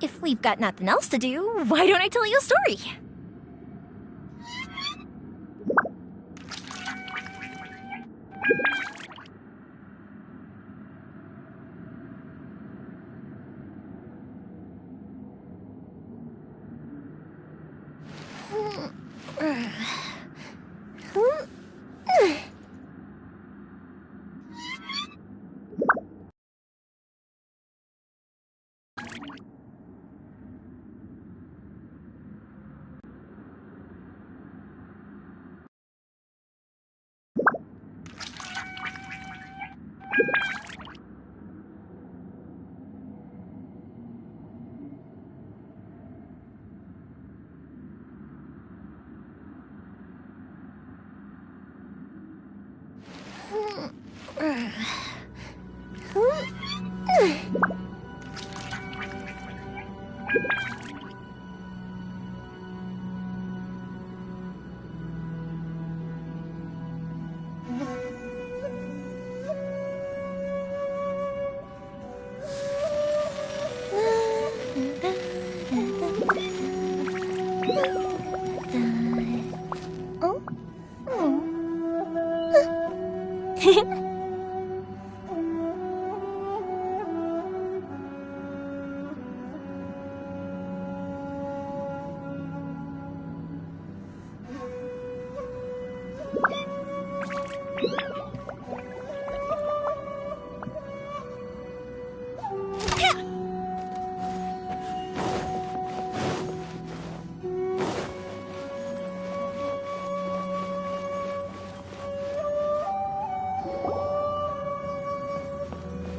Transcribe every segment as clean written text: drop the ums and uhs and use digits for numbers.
If we've got nothing else to do, why don't I tell you a story?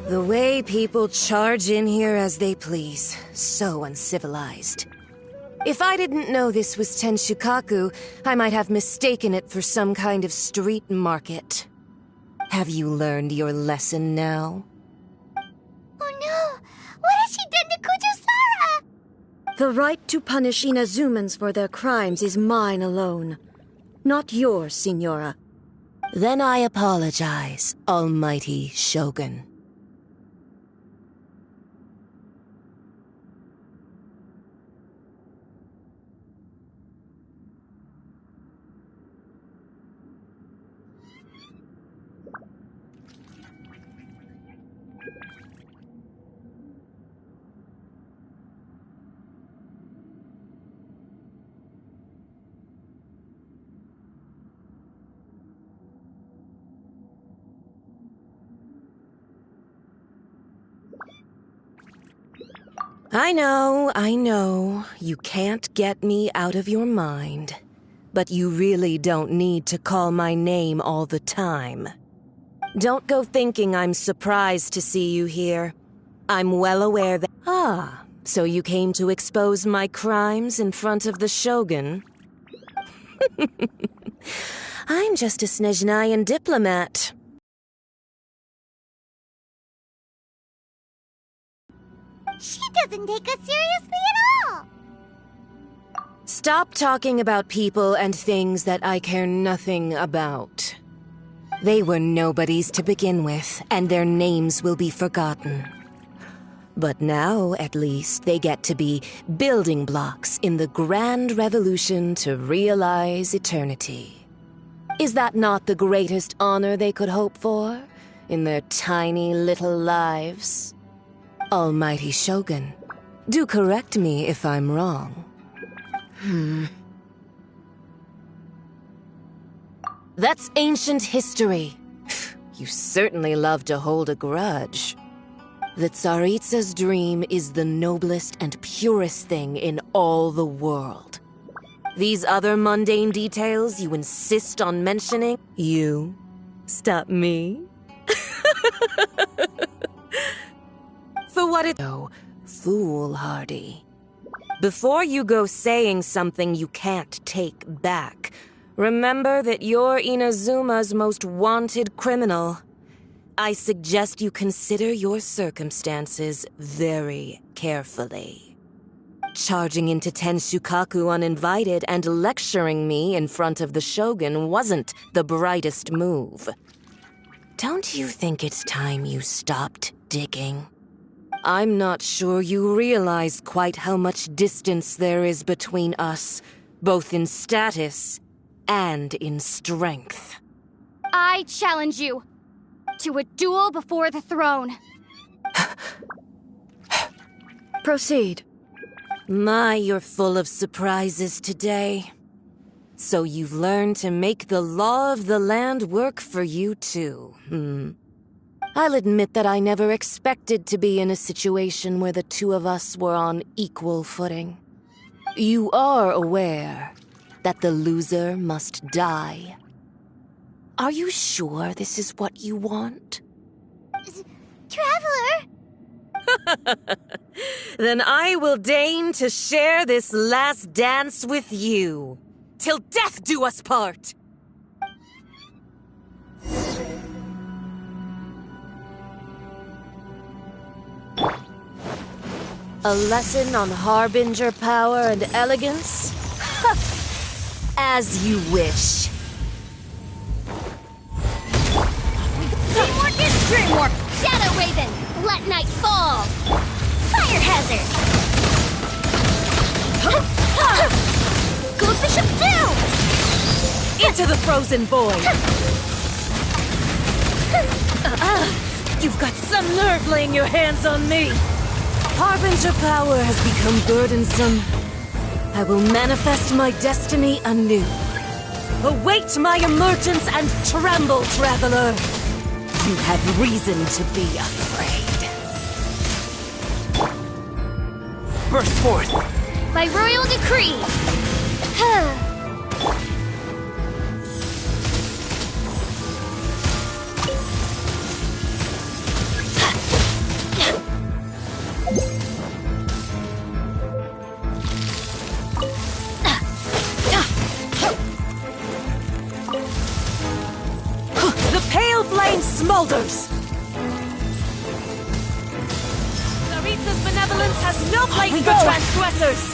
The way people charge in here as they please. So uncivilized. If I didn't know this was Tenshukaku, I might have mistaken it for some kind of street market. Have you learned your lesson now? Oh no! What has she done to Kujusara? The right to punish Inazumans for their crimes is mine alone. Not yours, Seniora. Then I apologize, Almighty Shogun. I know, you can't get me out of your mind. But you really don't need to call my name all the time. Don't go thinking I'm surprised to see you here. I'm well aware that— Ah, so you came to expose my crimes in front of the Shogun? I'm just a Snezhnayan diplomat. She doesn't take us seriously at all! Stop talking about people and things that I care nothing about. They were nobodies to begin with, and their names will be forgotten. But now, at least, they get to be building blocks in the grand revolution to realize eternity. Is that not the greatest honor they could hope for in their tiny little lives? Almighty Shogun, do correct me if I'm wrong. That's ancient history. You certainly love to hold a grudge. The Tsaritsa's dream is the noblest and purest thing in all the world. These other mundane details you insist on mentioning, you stop me. For what it's foolhardy. Before you go saying something you can't take back, remember that you're Inazuma's most wanted criminal. I suggest you consider your circumstances very carefully. Charging into Tenshukaku uninvited and lecturing me in front of the Shogun wasn't the brightest move. Don't you think it's time you stopped digging? I'm not sure you realize quite how much distance there is between us, both in status and in strength. I challenge you to a duel before the throne. Proceed. My, you're full of surprises today. So you've learned to make the law of the land work for you too, I'll admit that I never expected to be in a situation where the two of us were on equal footing. You are aware that the loser must die. Are you sure this is what you want? Traveler! Then I will deign to share this last dance with you. Till death do us part! A lesson on harbinger power and elegance? As you wish. Teamwork is dreamwork! Shadow Raven! Let night fall! Fire hazard! Go Bishop down! Into the frozen void! You've got some nerve laying your hands on me! Harbinger power has become burdensome. I will manifest my destiny anew. Await my emergence and tremble, traveler! You have reason to be afraid. Burst forth! By royal decree! The pale flame smolders! Saritsa's benevolence has no place for transgressors!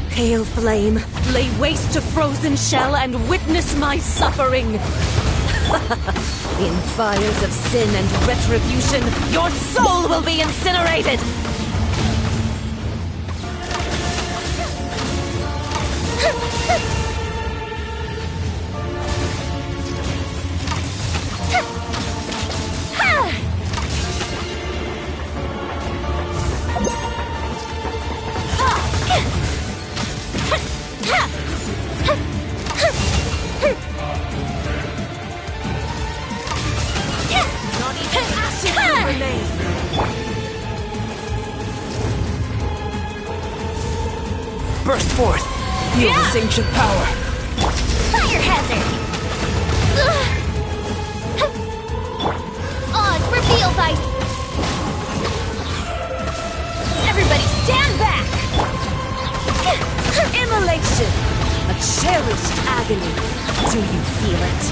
Pale flame, lay waste to frozen shell and witness my suffering! In fires of sin and retribution, your soul will be incinerated! Burst forth! Feel this ancient power! Fire hazard! Odds reveal by... Everybody stand back! Immolation! A cherished agony. Do you feel it?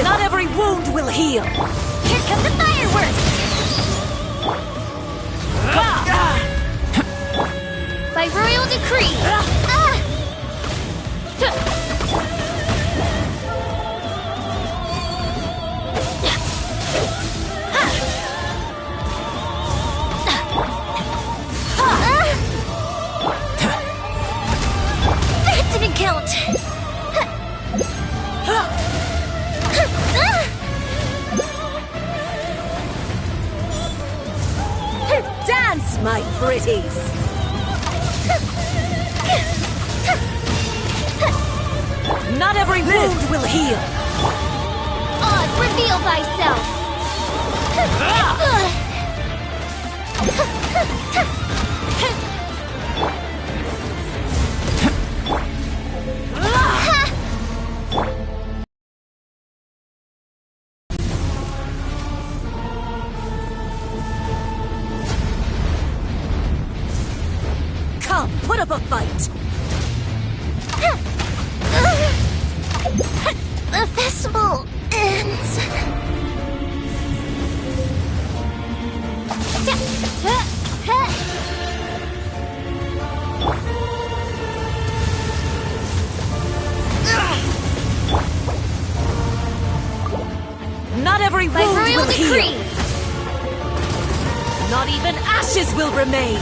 Not every wound will heal! Here come the fireworks! By royal decree! That didn't count! my pretties! Not every wound will heal! Oz, reveal thyself! Come, put up a fight! The festival ends. Not every By wound royal will decree. heal! Not even ashes will remain!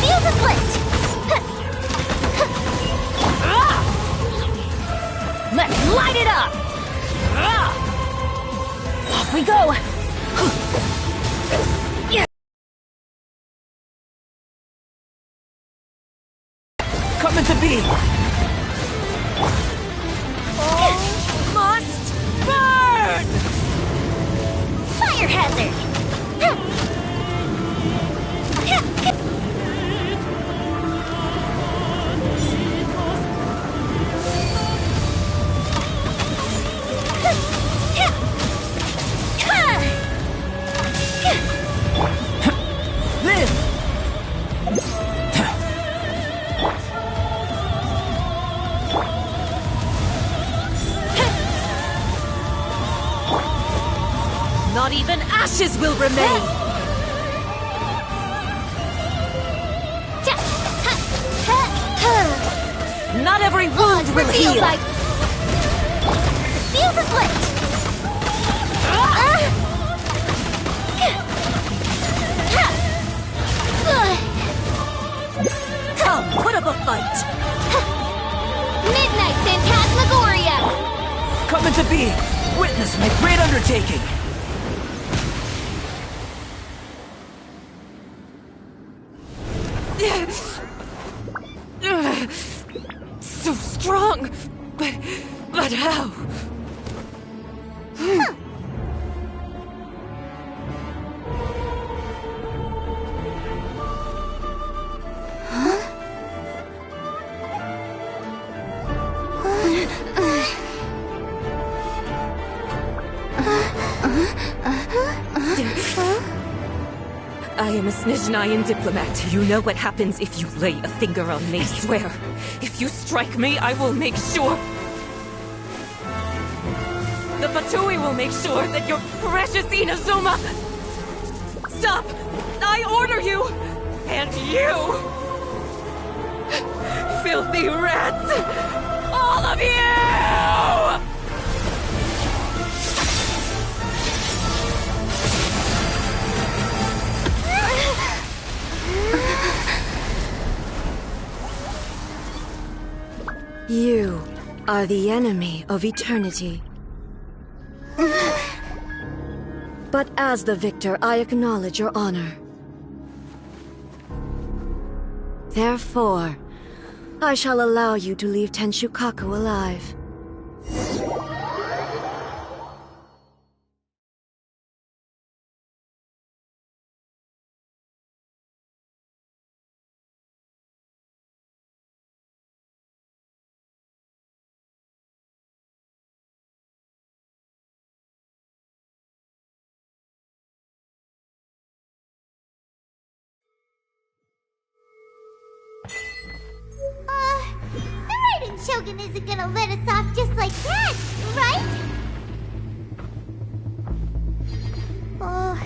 Fuse is lit. Let's light it up! Off we go! Coming to be! All must burn! Fire hazard. Live! Not even ashes will remain! Not every wound will Reveal heal! thy... Fuse is lit. Come, put up a fight! Midnight Phantasmagoria. Coming to be! Witness my great undertaking! So strong! But how? I am a Snezhnayan diplomat. You know what happens if you lay a finger on me. I swear, if you strike me, I will make sure... The Fatui will make sure that your precious Inazuma... Stop! I order you! And you! Filthy rats! All of you! You are the enemy of eternity. But as the victor, I acknowledge your honor. Therefore, I shall allow you to leave Tenshukaku alive. The Raiden Shogun isn't gonna let us off just like that, right? Oh,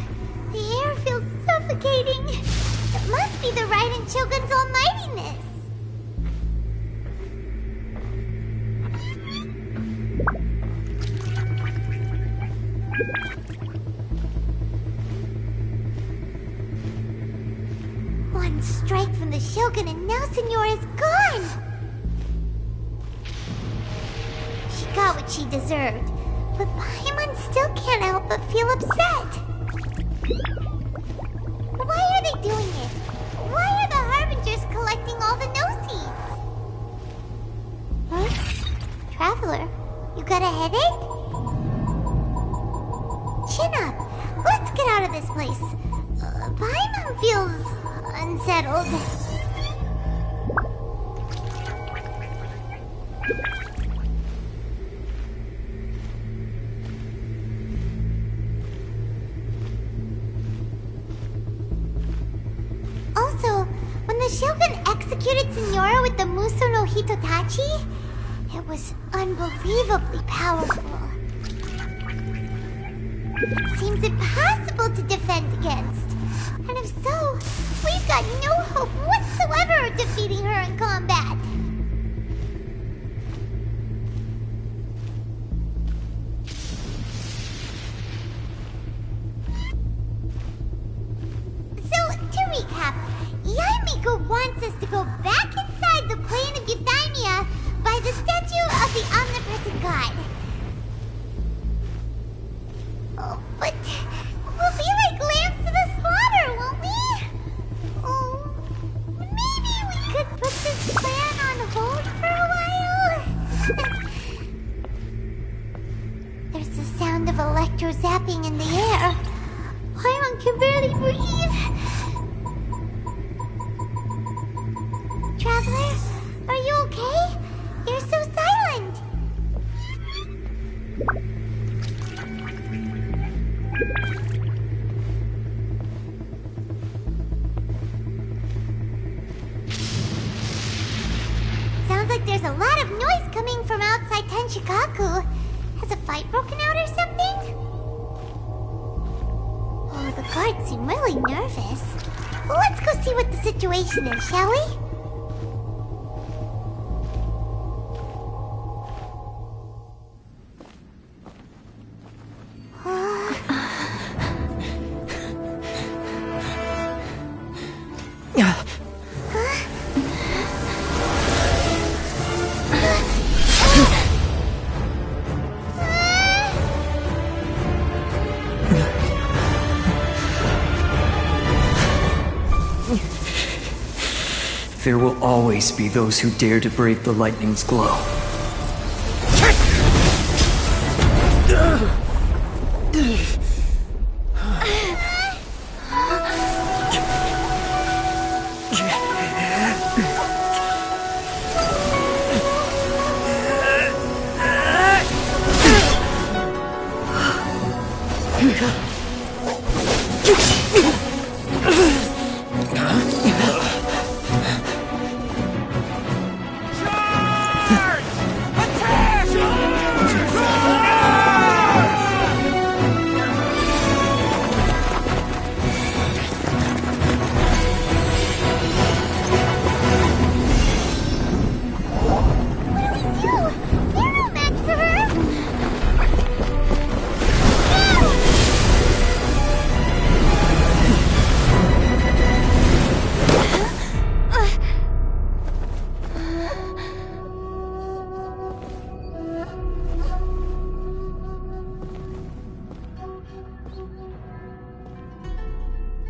the air feels suffocating. It must be the Raiden Shogun's almightiness. Shogun and now Seniora's gone! She got what she deserved, but Paimon still can't help but feel upset. Why are they doing it? Why are the Harbingers collecting all the no-seeds? Huh? Traveler, you got a headache? Chin up. Let's get out of this place. Paimon feels unsettled. Also, when the Shogun executed Seniora with the Muso no Hitotachi, it was unbelievably powerful. It seems impossible to defend against. And if so, we've got no hope whatsoever of defeating her in combat. So, to recap, Yaimiko wants us to go back inside the plane of Euthymia by the statue of the omnipresent god. Oh, but we'll be like lambs to the slaughter, won't we? Oh, maybe we could put this plan on hold for a while? There's the sound of electro-zapping in the air. Paimon can barely breathe. Traveler, are you okay? You're so silent. Sounds like there's a lot of noise coming from outside Tenshikaku. Has a fight broken out or something? Oh, the guards seem really nervous. Let's go see what the situation is, shall we? There will always be those who dare to brave the lightning's glow.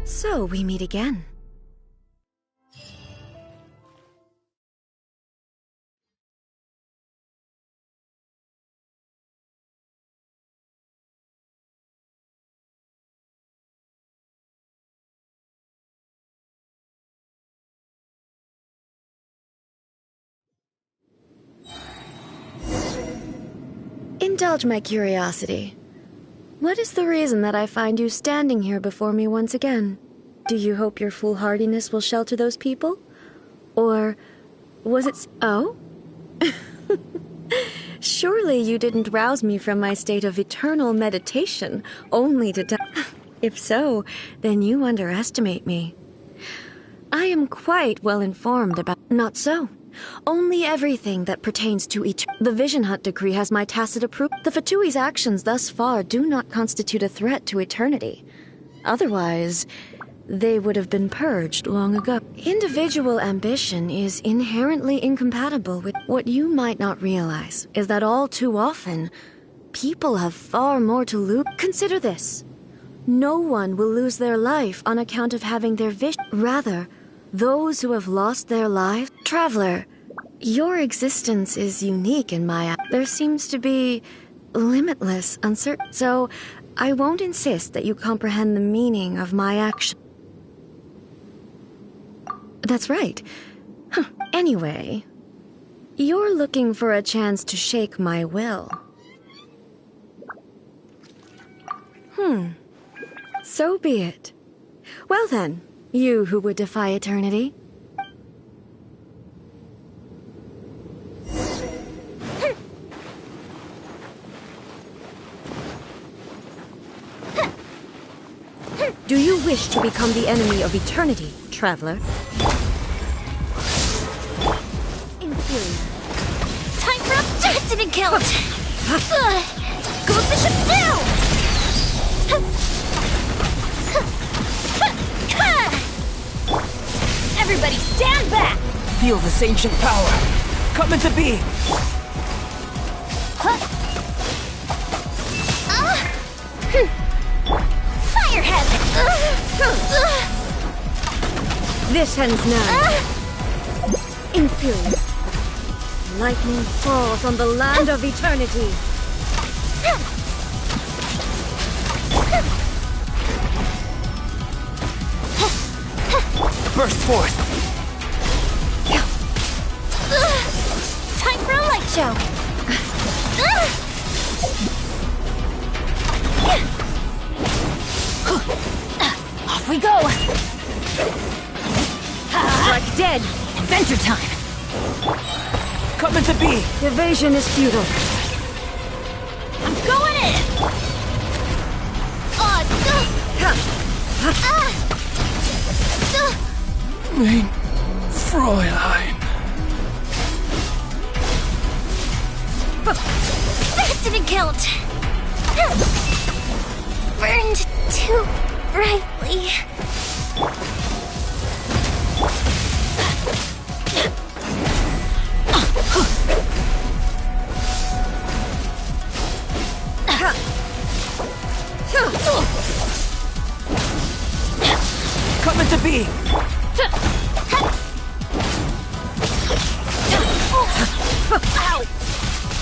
So we meet again. Indulge my curiosity. What is the reason that I find you standing here before me once again? Do you hope your foolhardiness will shelter those people? Or was it... Oh? Surely you didn't rouse me from my state of eternal meditation, only to die. If so, then you underestimate me. I am quite well informed about... Not so. Only everything that pertains to each... The Vision Hunt decree has my tacit approval. The Fatui's actions thus far do not constitute a threat to eternity. Otherwise, they would have been purged long ago. Individual ambition is inherently incompatible with what you might not realize is that all too often, people have far more to lose. Consider this. No one will lose their life on account of having their vision. Rather, those who have lost their lives. Traveler, your existence is unique in my eyes. There seems to be limitless uncertainty. So, I won't insist that you comprehend the meaning of my action. That's right. Huh. Anyway, you're looking for a chance to shake my will. So be it. Well then, you who would defy eternity. Do you wish to become the enemy of eternity, traveler? Inferior. Time for a destiny count! Goes the ship down! Everybody stand back! Feel this ancient power. Coming to be. Fire hazard! This ends now. Inferior. Lightning falls on the land of eternity. Burst forth. Time for a light show! Off we go. Strike dead. Adventure time. Coming to be. Evasion is futile. I'm going in! Mein Fräulein. Destiny count! Burned too brightly. Coming to be. Ow!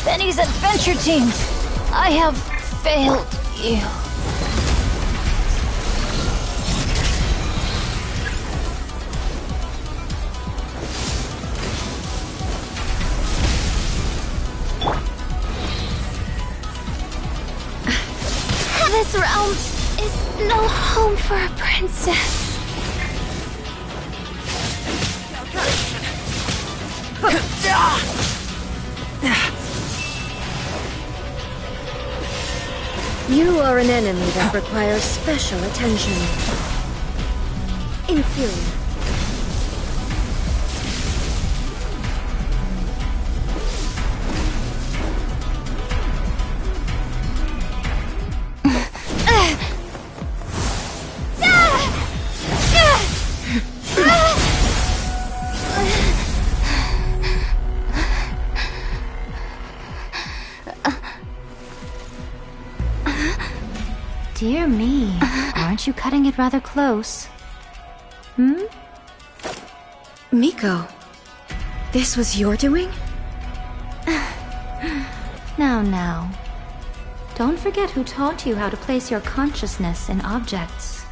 Benny's adventure team, I have failed you. This realm is no home for a princess. You are an enemy that requires special attention. Inferior. Dear me, aren't you cutting it rather close? Miko, this was your doing? Now. Don't forget who taught you how to place your consciousness in objects.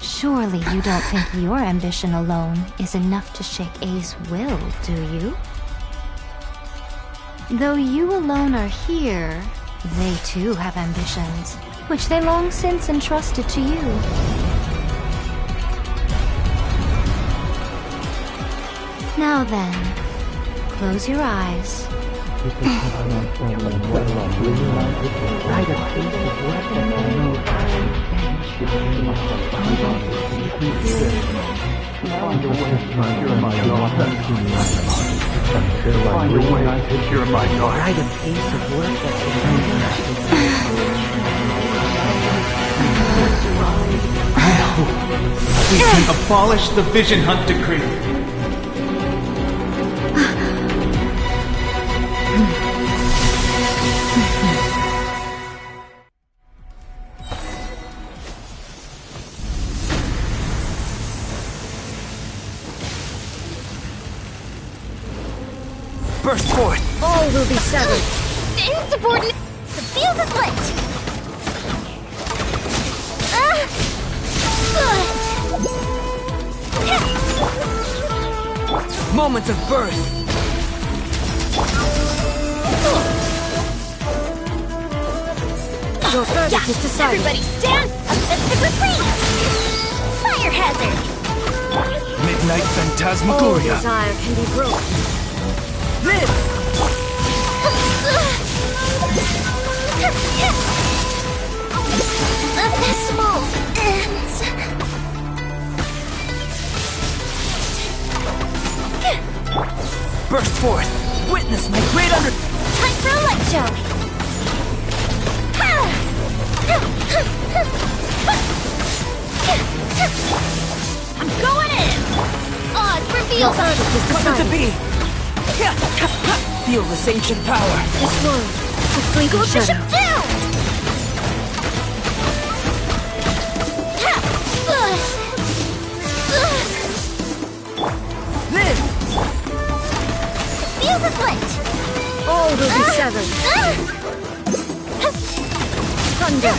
Surely you don't think your ambition alone is enough to shake A's will, do you? Though you alone are here, they too have ambitions, which they long since entrusted to you. Now then, close your eyes. We can abolish the Vision Hunt Decree. Burst forth! All will be severed. Insubordinate! The fuse is lit! Moments of birth! Your verdict is decided. Everybody stand! Offensive retreat! Fire hazard! Midnight All Phantasmagoria! desire can be broken. Live! The festival ends! Burst forth! Witness my great under... Time for a light show! I'm going in! Odds Your revealed! verdict is Coming to decided. be! Feel this ancient power! This world, a fleeting Bishop shadow. down! Live! Fuse is lit! All will be severed. Thunder.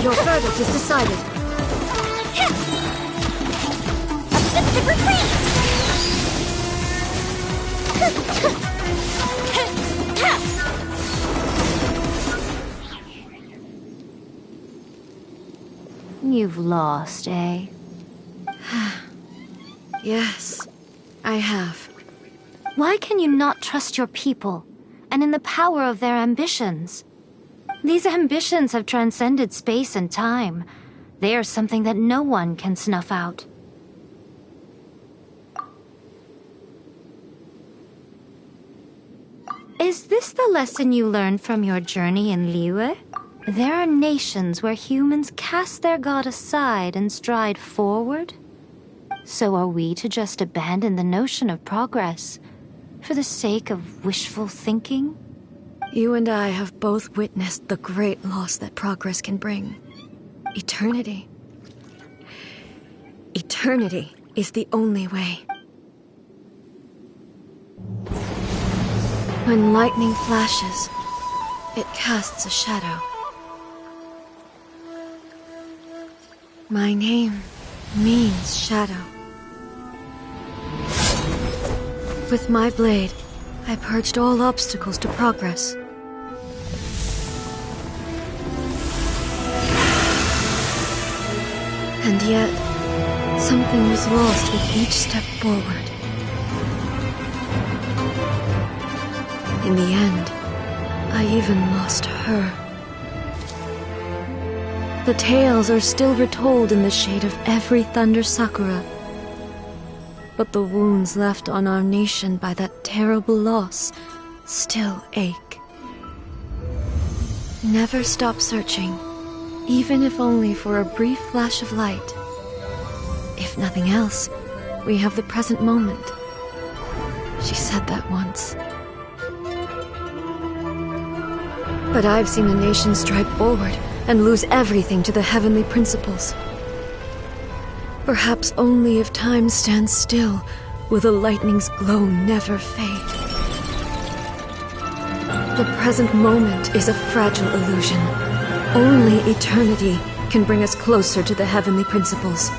Your verdict is decided. Offensive retreat! You've lost, eh? Yes, I have. Why can you not trust your people and in the power of their ambitions? These ambitions have transcended space and time. They are something that no one can snuff out. Is this the lesson you learned from your journey in Liyue? There are nations where humans cast their god aside and stride forward. So are we to just abandon the notion of progress for the sake of wishful thinking? You and I have both witnessed the great loss that progress can bring. Eternity. Eternity is the only way. When lightning flashes, it casts a shadow. My name means shadow. With my blade, I purged all obstacles to progress. And yet, something was lost with each step forward. In the end, I even lost her. The tales are still retold in the shade of every Thunder Sakura. But the wounds left on our nation by that terrible loss still ache. Never stop searching, even if only for a brief flash of light. If nothing else, we have the present moment. She said that once. But I've seen a nation stride forward and lose everything to the heavenly principles. Perhaps only if time stands still will the lightning's glow never fade. The present moment is a fragile illusion. Only eternity can bring us closer to the heavenly principles.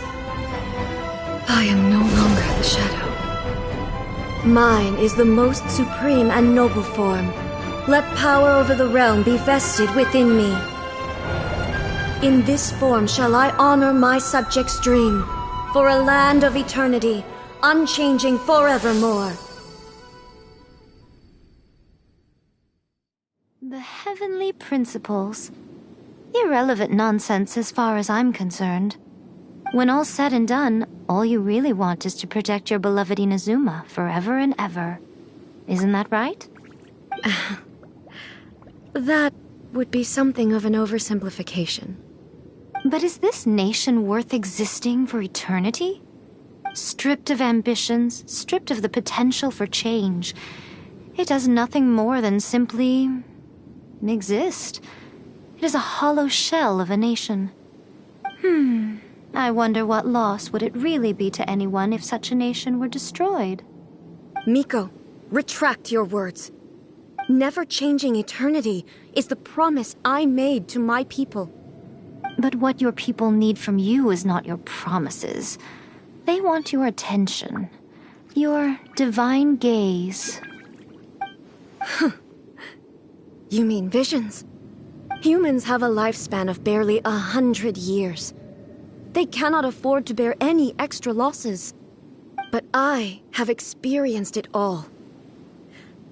I am no longer the shadow. Mine is the most supreme and noble form. Let power over the realm be vested within me. In this form shall I honor my subjects' dream, for a land of eternity, unchanging forevermore. The heavenly principles. Irrelevant nonsense as far as I'm concerned. When all's said and done, all you really want is to protect your beloved Inazuma forever and ever. Isn't that right? That would be something of an oversimplification. But is this nation worth existing for eternity? Stripped of ambitions, stripped of the potential for change, it does nothing more than simply exist. It is a hollow shell of a nation. I wonder what loss would it really be to anyone if such a nation were destroyed? Miko, retract your words. Never changing eternity is the promise I made to my people. But what your people need from you is not your promises. They want your attention. Your divine gaze. You mean visions? Humans have a lifespan of barely 100 years. They cannot afford to bear any extra losses. But I have experienced it all.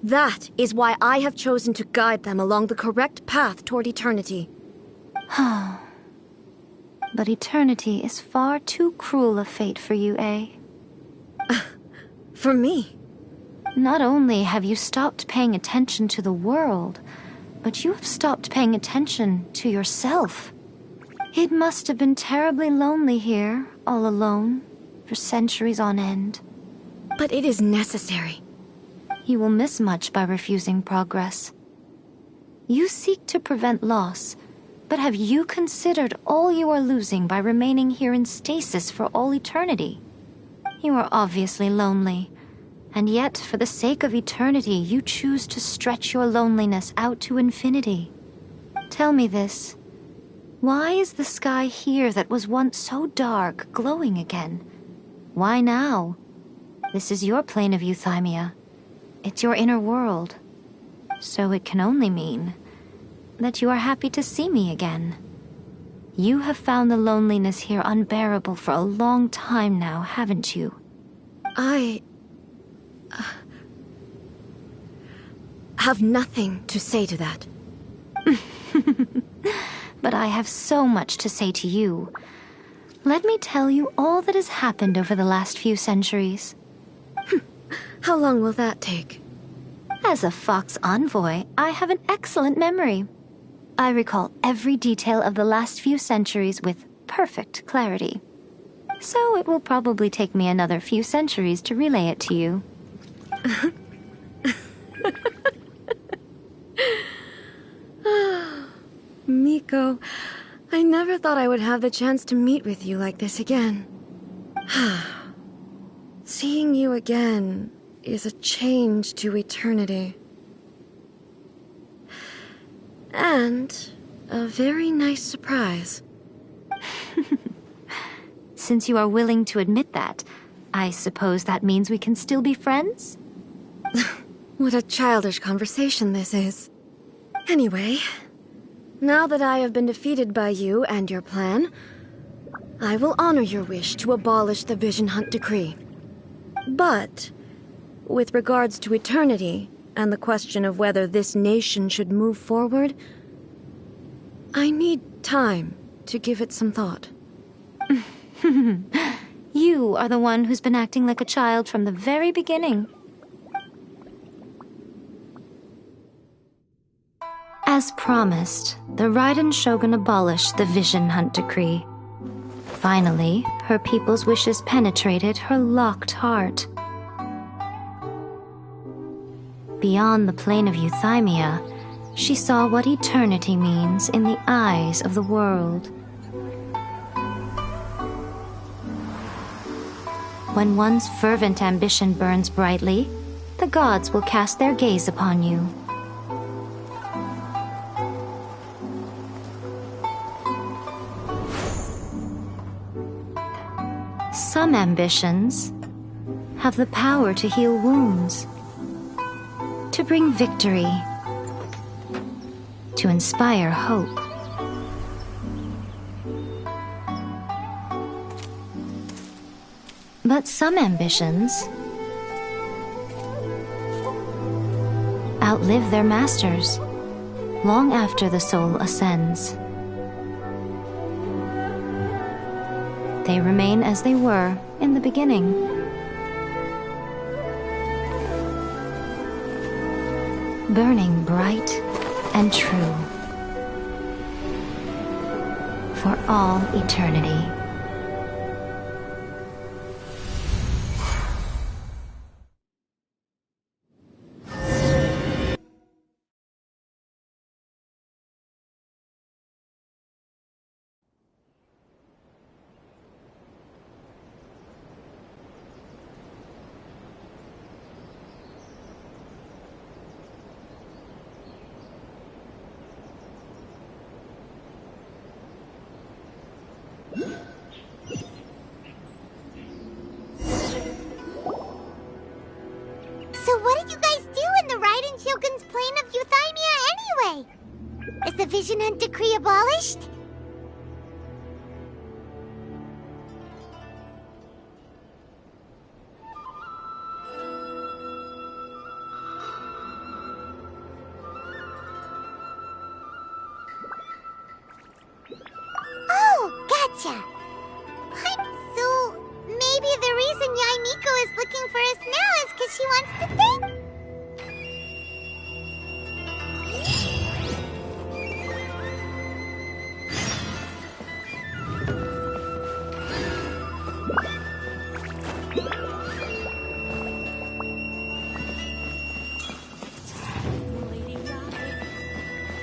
That is why I have chosen to guide them along the correct path toward eternity. But eternity is far too cruel a fate for you, eh? For me? Not only have you stopped paying attention to the world, but you have stopped paying attention to yourself. It must have been terribly lonely here, all alone, for centuries on end. But it is necessary. You will miss much by refusing progress. You seek to prevent loss, but have you considered all you are losing by remaining here in stasis for all eternity? You are obviously lonely, and yet for the sake of eternity you choose to stretch your loneliness out to infinity. Tell me this. Why is the sky here that was once so dark glowing again? Why now? This is your plane of euthymia. It's your inner world. So it can only mean that you are happy to see me again. You have found the loneliness here unbearable for a long time now, haven't you? I have nothing to say to that. But I have so much to say to you. Let me tell you all that has happened over the last few centuries. How long will that take? As a Fox envoy, I have an excellent memory. I recall every detail of the last few centuries with perfect clarity. So it will probably take me another few centuries to relay it to you. Miko, I never thought I would have the chance to meet with you like this again. Seeing you again is a change to eternity. And a very nice surprise. Since you are willing to admit that, I suppose that means we can still be friends? What a childish conversation this is. Anyway, now that I have been defeated by you and your plan, I will honor your wish to abolish the Vision Hunt Decree. But, with regards to eternity, and the question of whether this nation should move forward, I need time to give it some thought. You are the one who's been acting like a child from the very beginning. As promised, the Raiden Shogun abolished the Vision Hunt Decree. Finally, her people's wishes penetrated her locked heart. Beyond the plane of euthymia, she saw what eternity means in the eyes of the world. When one's fervent ambition burns brightly, the gods will cast their gaze upon you. Some ambitions have the power to heal wounds, to bring victory, to inspire hope. But some ambitions outlive their masters long after the soul ascends. They remain as they were in the beginning. Burning bright and true. for all eternity. So what did you guys do in the Raiden Shogun's plane of Euthymia anyway? Is the Vision Hunt decree abolished? Oh, gotcha. So, maybe the reason Yai Miko is looking for us now is because she wants to think?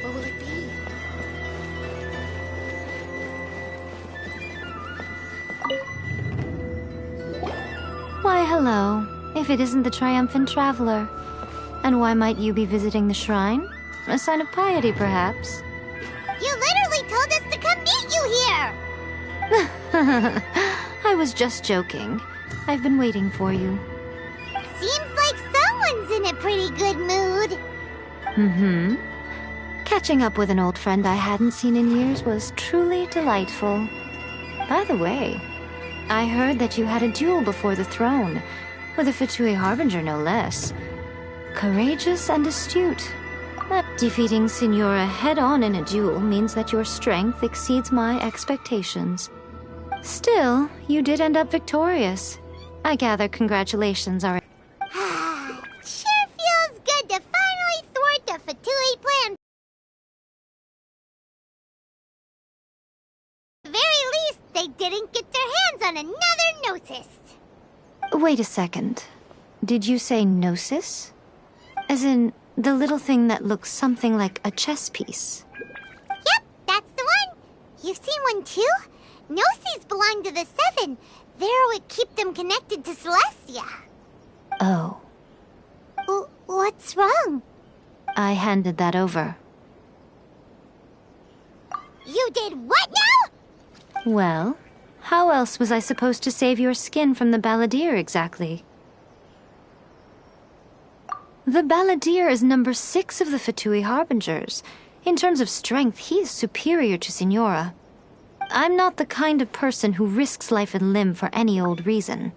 What will it be? Why, hello. If it isn't the triumphant traveler. And why might you be visiting the shrine? A sign of piety, perhaps? You literally told us to come meet you here! I was just joking. I've been waiting for you. Seems like someone's in a pretty good mood. Mm-hmm. Catching up with an old friend I hadn't seen in years was truly delightful. By the way, I heard that you had a duel before the throne, with a Fatui Harbinger no less. Courageous and astute. But defeating Seniora head-on in a duel means that your strength exceeds my expectations. Still, you did end up victorious. I gather congratulations are... Sure feels good to finally thwart the Fatui plan. At the very least, they didn't get their hands on another Gnosis. Wait a second. Did you say Gnosis? As in, the little thing that looks something like a chess piece? Yep, that's the one. You've seen one too? Gnosis belong to the Seven. They're what keep them connected to Celestia. Oh. What's wrong? I handed that over. You did what now? Well, how else was I supposed to save your skin from the Balladeer exactly? The Balladeer is number 6 of the Fatui Harbingers. In terms of strength, he is superior to Seniora. I'm not the kind of person who risks life and limb for any old reason.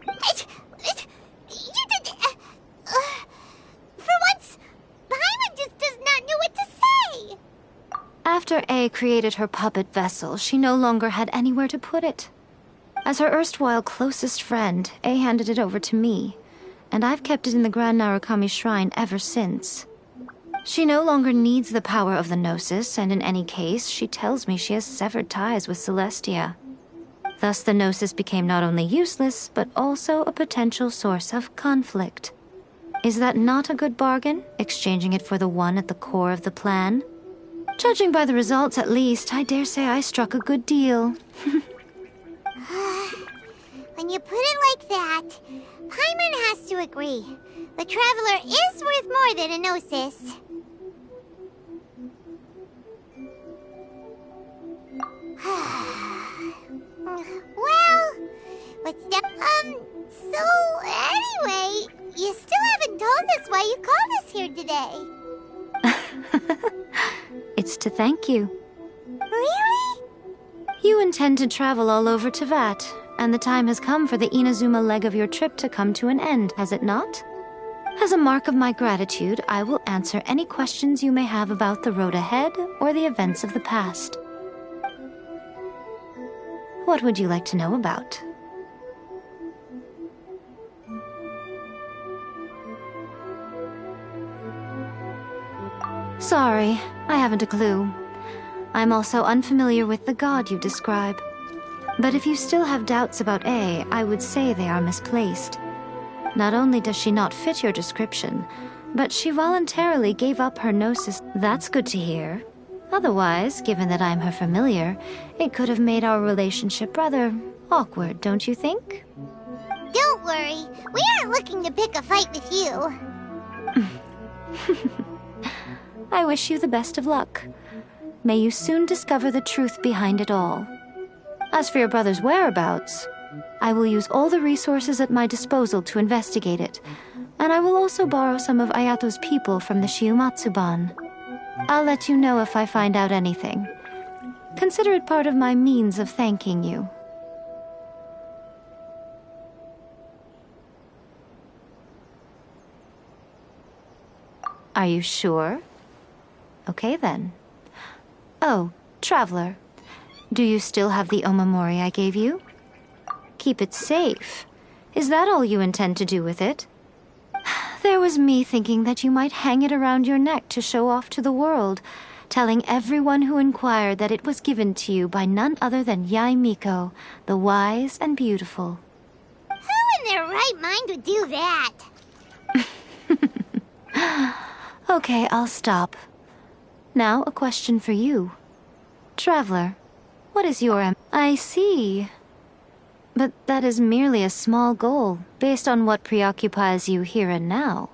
You did... for once, Paimon just does not know what to say. After A created her puppet vessel, she no longer had anywhere to put it. As her erstwhile closest friend, A handed it over to me, and I've kept it in the Grand Narukami Shrine ever since. She no longer needs the power of the Gnosis, and in any case, she tells me she has severed ties with Celestia. Thus the Gnosis became not only useless, but also a potential source of conflict. Is that not a good bargain, exchanging it for the one at the core of the plan? Judging by the results, at least, I dare say I struck a good deal. When you put it like that, Paimon has to agree. The Traveler is worth more than a Gnosis. Well, what's that? So anyway, you still haven't told us why you called us here today. It's to thank you. Really? You intend to travel all over Tevat, and the time has come for the Inazuma leg of your trip to come to an end, has it not? As a mark of my gratitude, I will answer any questions you may have about the road ahead or the events of the past. What would you like to know about? Sorry, I haven't a clue. I'm also unfamiliar with the god you describe. But if you still have doubts about A, I would say they are misplaced. Not only does she not fit your description, but she voluntarily gave up her gnosis. That's good to hear. Otherwise, given that I'm her familiar, it could have made our relationship rather awkward, don't you think? Don't worry, we aren't looking to pick a fight with you. I wish you the best of luck. May you soon discover the truth behind it all. As for your brother's whereabouts, I will use all the resources at my disposal to investigate it, and I will also borrow some of Ayato's people from the Shiumatsuban. I'll let you know if I find out anything. Consider it part of my means of thanking you. Are you sure? Okay then. Oh, Traveler, do you still have the omamori I gave you? Keep it safe. Is that all you intend to do with it? There was me thinking that you might hang it around your neck to show off to the world, telling everyone who inquired that it was given to you by none other than Yae Miko, the wise and beautiful. Who in their right mind would do that? Okay, I'll stop. Now, a question for you. Traveler, what is your I see. But that is merely a small goal, based on what preoccupies you here and now.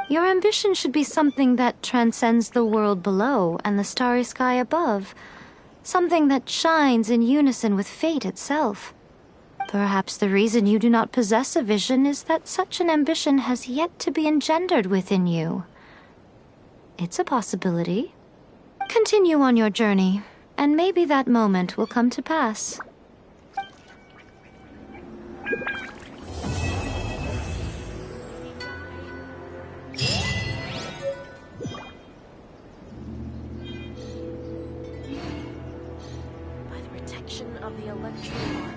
Your ambition should be something that transcends the world below and the starry sky above. Something that shines in unison with fate itself. Perhaps the reason you do not possess a vision is that such an ambition has yet to be engendered within you. It's a possibility. Continue on your journey, and maybe that moment will come to pass. By the protection of the Electro Archon,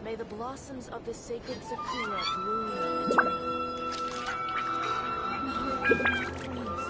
may the blossoms of the sacred Sakura bloom eternally. Please.